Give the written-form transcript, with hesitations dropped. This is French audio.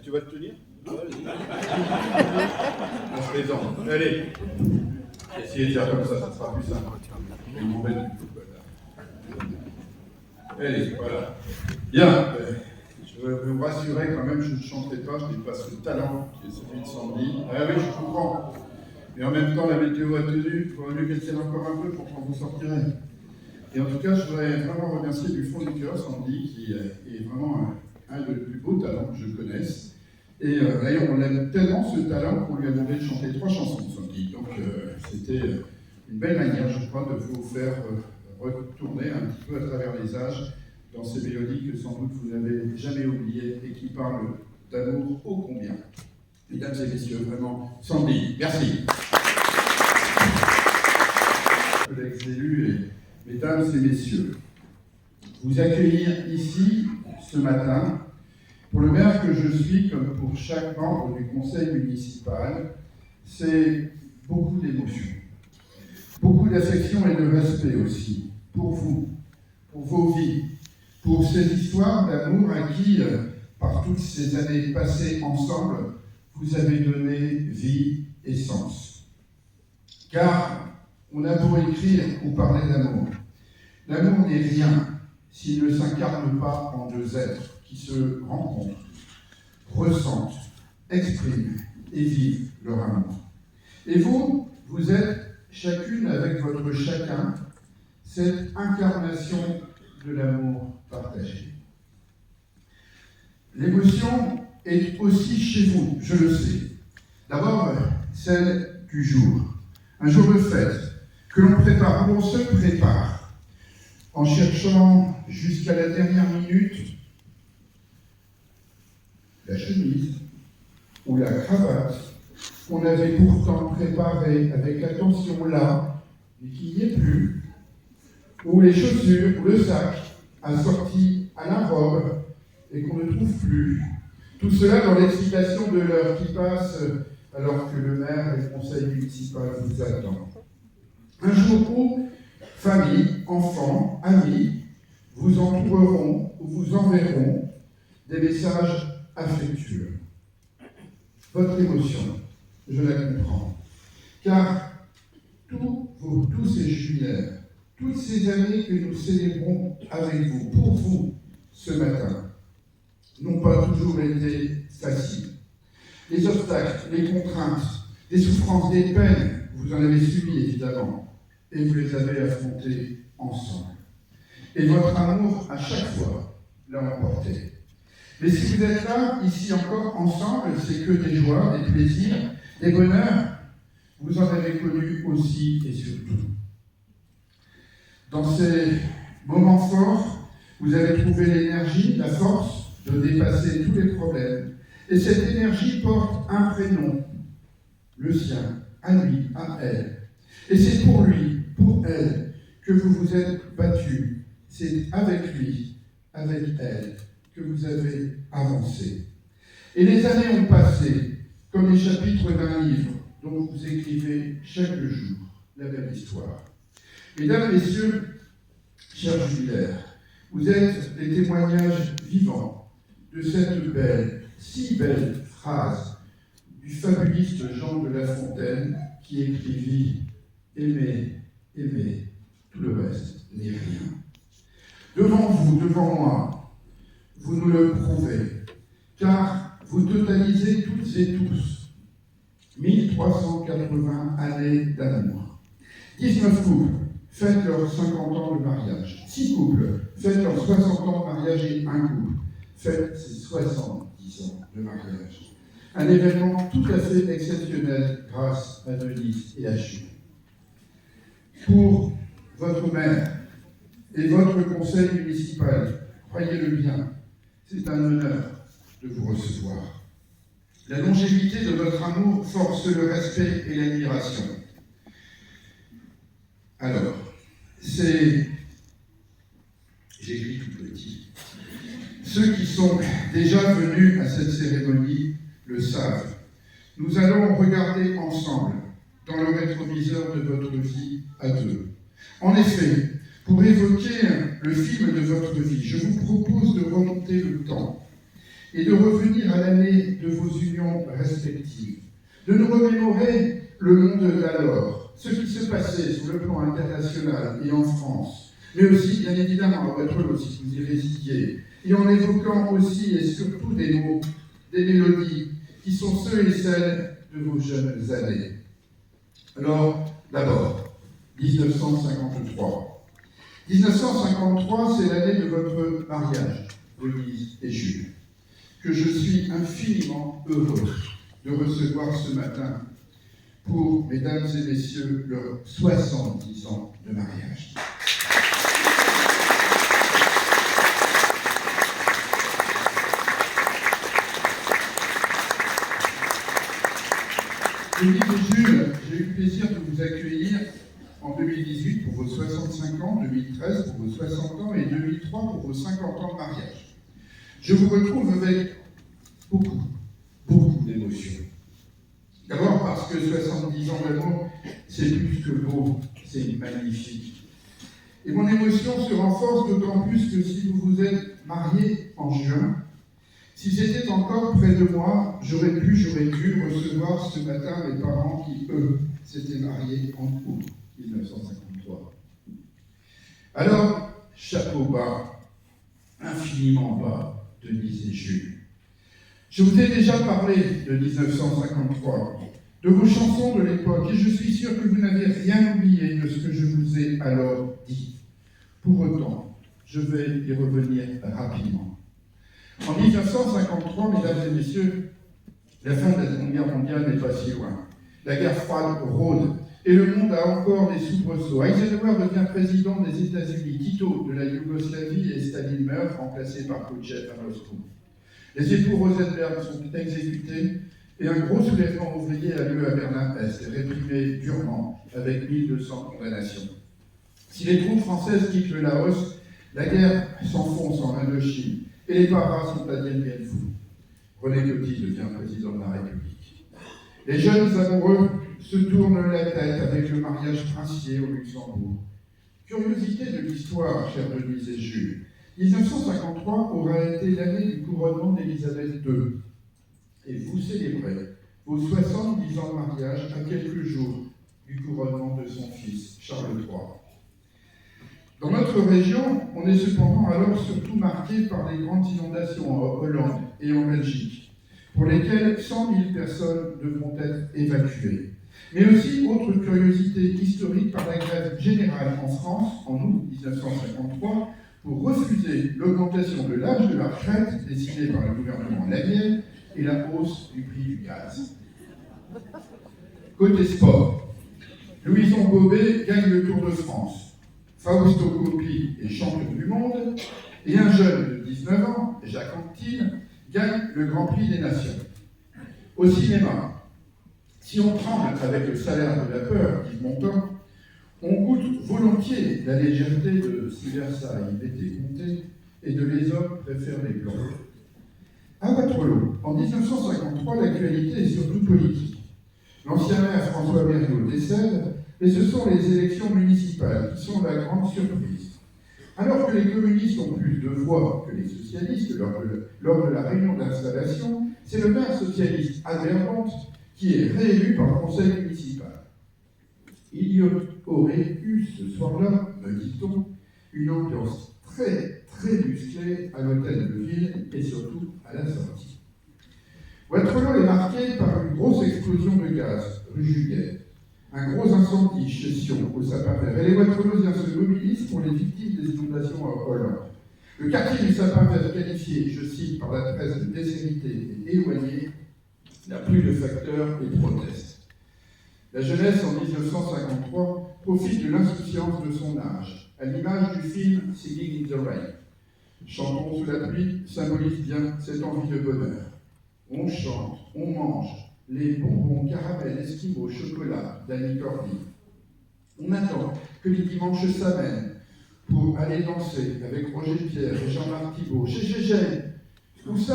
tu vas le tenir? Ah, on se plaisante. Allez, essayez de faire comme ça sera plus simple. Je m'embête du tout. Allez, voilà. Bien, je veux vous rassurer quand même, je ne chanterai pas, je n'ai pas ce talent qui est celui de Sandy. Ah oui, je comprends. Mais en même temps, la météo a tenu, il faudrait mieux qu'elle tienne encore un peu pour quand vous sortirez. Et en tout cas, je voudrais vraiment remercier du fond du cœur Sandy, qui est vraiment un des plus beaux talents que je connaisse. Et d'ailleurs, on aime tellement ce talent qu'on lui a demandé de chanter 3 chansons, Sandy. Donc, c'était une belle manière, je crois, de vous faire retourner un petit peu à travers les âges dans ces mélodies que sans doute vous n'avez jamais oubliées et qui parlent d'amour ô combien. Mesdames et messieurs, vraiment, Sandy, merci. Collègues élus et mesdames et messieurs, vous accueillir ici ce matin, pour le maire que je suis, comme pour chaque membre du conseil municipal, c'est beaucoup d'émotions, beaucoup d'affection et de respect aussi, pour vous, pour vos vies, pour ces histoires d'amour à qui, par toutes ces années passées ensemble, vous avez donné vie et sens. Car on a beau écrire ou parler d'amour, l'amour n'est rien s'il ne s'incarne pas en 2 êtres qui se rencontrent, ressentent, expriment et vivent leur amour. Et vous, vous êtes chacune avec votre chacun cette incarnation de l'amour partagé. L'émotion est aussi chez vous, je le sais. D'abord, celle du jour. Un jour de fête que l'on prépare, où l'on se prépare, en cherchant jusqu'à la dernière minute la chemise ou la cravate qu'on avait pourtant préparée avec attention là, mais qui n'y est plus, ou les chaussures ou le sac assortis à la robe et qu'on ne trouve plus. Tout cela dans l'excitation de l'heure qui passe alors que le maire et le conseil municipal vous attendent. Un jour où famille, enfants, amis vous entoureront ou vous enverront des messages affectueux. Votre émotion, je la comprends. Car tous ces jubilaires, toutes ces années que nous célébrons avec vous, pour vous, ce matin, n'ont pas toujours été faciles. Les obstacles, les contraintes, les souffrances, les peines, vous en avez subi évidemment, et vous les avez affrontés ensemble. Et votre amour, à chaque fois, l'a emporté. Mais si vous êtes là, ici encore, ensemble, c'est que des joies, des plaisirs, des bonheurs, vous en avez connu aussi et surtout. Dans ces moments forts, vous avez trouvé l'énergie, la force de dépasser tous les problèmes. Et cette énergie porte un prénom, le sien, à lui, à elle. Et c'est pour lui, pour elle, que vous vous êtes battus. C'est avec lui, avec elle, que vous avez avancé. Et les années ont passé, comme les chapitres d'un livre dont vous écrivez chaque jour la belle histoire. Mesdames, Messieurs, chers jubilaires, vous êtes les témoignages vivants de cette belle, si belle phrase du fabuliste Jean de La Fontaine qui écrivit « Aimez, aimez, tout le reste n'est rien ». Devant vous, devant moi, vous nous le prouvez, car vous totalisez toutes et tous 1380 années d'amour. 19 couples fêtent leurs 50 ans de mariage. 6 couples fêtent leurs 60 ans de mariage et un couple fête ses 70 ans de mariage. Un événement tout à fait exceptionnel grâce à Denise et à Jules. Pour votre maire et votre conseil municipal, croyez-le bien, c'est un honneur de vous recevoir. La longévité de votre amour force le respect et l'admiration. Alors, j'écris tout petit. Ceux qui sont déjà venus à cette cérémonie le savent. Nous allons regarder ensemble dans le rétroviseur de votre vie à deux. En effet, pour évoquer le film de votre vie, je vous propose de remonter le temps et de revenir à l'année de vos unions respectives, de nous remémorer le monde d'alors, ce qui se passait sur le plan international et en France, mais aussi, bien évidemment, à Waterloo, si vous y résidiez, et en évoquant aussi et surtout des mots, des mélodies, qui sont ceux et celles de vos jeunes années. Alors, d'abord, 1953. 1953, c'est l'année de votre mariage, Denise et Jules, que je suis infiniment heureux de recevoir ce matin pour, mesdames et messieurs, leurs 70 ans de mariage. Denise et Jules, j'ai eu le plaisir de vous accueillir en 2018 pour vos 65 ans, 2013 pour vos 60 ans et 2003 pour vos 50 ans de mariage. Je vous retrouve avec beaucoup d'émotions. D'abord parce que 70 ans d'amour, c'est plus que beau, c'est magnifique. Et mon émotion se renforce d'autant plus que si vous vous êtes mariés en juin, si c'était encore près de moi, j'aurais dû recevoir ce matin mes parents qui, eux, s'étaient mariés en août 1953. Alors, chapeau bas, infiniment bas, Denise et Jules. Je vous ai déjà parlé de 1953, de vos chansons de l'époque, et je suis sûr que vous n'avez rien oublié de ce que je vous ai alors dit. Pour autant, je vais y revenir rapidement. En 1953, mesdames et messieurs, la fin de la Seconde Guerre mondiale n'est pas si loin. La guerre froide rôde, et le monde a encore des soubresauts. Eisenhower devient président des États-Unis, Tito de la Yougoslavie et Staline meurt, remplacé par Khrouchtchev à Moscou. Les époux Rosenberg sont exécutés et un gros soulèvement ouvrier a lieu à Berlin-Est, réprimé durement avec 1200 condamnations. Si les troupes françaises quittent le Laos, la guerre s'enfonce en Indochine et les paras sont à Dien Bien Phu. René Coty devient président de la République. Les jeunes amoureux se tournent la tête avec le mariage princier au Luxembourg. Curiosité de l'histoire, chers Denise et Jules, 1953 aura été l'année du couronnement d'Élisabeth II. Et vous célébrez vos 70 ans de mariage à quelques jours du couronnement de son fils, Charles III. Dans notre région, on est cependant alors surtout marqué par les grandes inondations en Hollande et en Belgique, pour lesquelles 100 000 personnes devront être évacuées. Mais aussi, autre curiosité historique, par la grève générale en France, en août 1953, pour refuser l'augmentation de l'âge de la retraite décidée par le gouvernement Laguerre et la hausse du prix du gaz. Côté sport, Louison Bobet gagne le Tour de France. Fausto Coppi est champion du monde, et un jeune de 19 ans, Jacques Anquetil, gagne le Grand Prix des Nations. Au cinéma, si on tremble avec le salaire de la peur d'Yves Montand, on goûte volontiers la légèreté de Si Versailles était compté et de Les hommes préfèrent les blancs. À Waterloo, en 1953, l'actualité est surtout politique. L'ancien maire François Berriot décède, et ce sont les élections municipales qui sont la grande surprise. Alors que les communistes ont plus de voix que les socialistes lors de la réunion d'installation, c'est le maire socialiste Albert Bonte qui est réélu par le conseil municipal. Il y aurait eu ce soir-là, me dit-on, une ambiance très musclée à l'hôtel de ville et surtout à la sortie. Waterloo est marqué par une grosse explosion de gaz, rue Juguet, un gros incendie chez Sion, au Sapin Vert, et les Waterloosiens se mobilisent pour les victimes des inondations à Hollande. Le quartier du Sapin Vert, qualifié, je cite, par la presse de déshérité et éloigné, n'a plus de facteurs et proteste. La jeunesse, en 1953, profite de l'insouciance de son âge, à l'image du film Singing in the Rain. Chantons sous la pluie symbolise bien cette envie de bonheur. On chante, on mange, les bonbons, caramels, esquimaux, chocolat d'Annie Cordy. On attend que les dimanches s'amènent pour aller danser avec Roger Pierre et Jean-Marc Thibault. Tout ça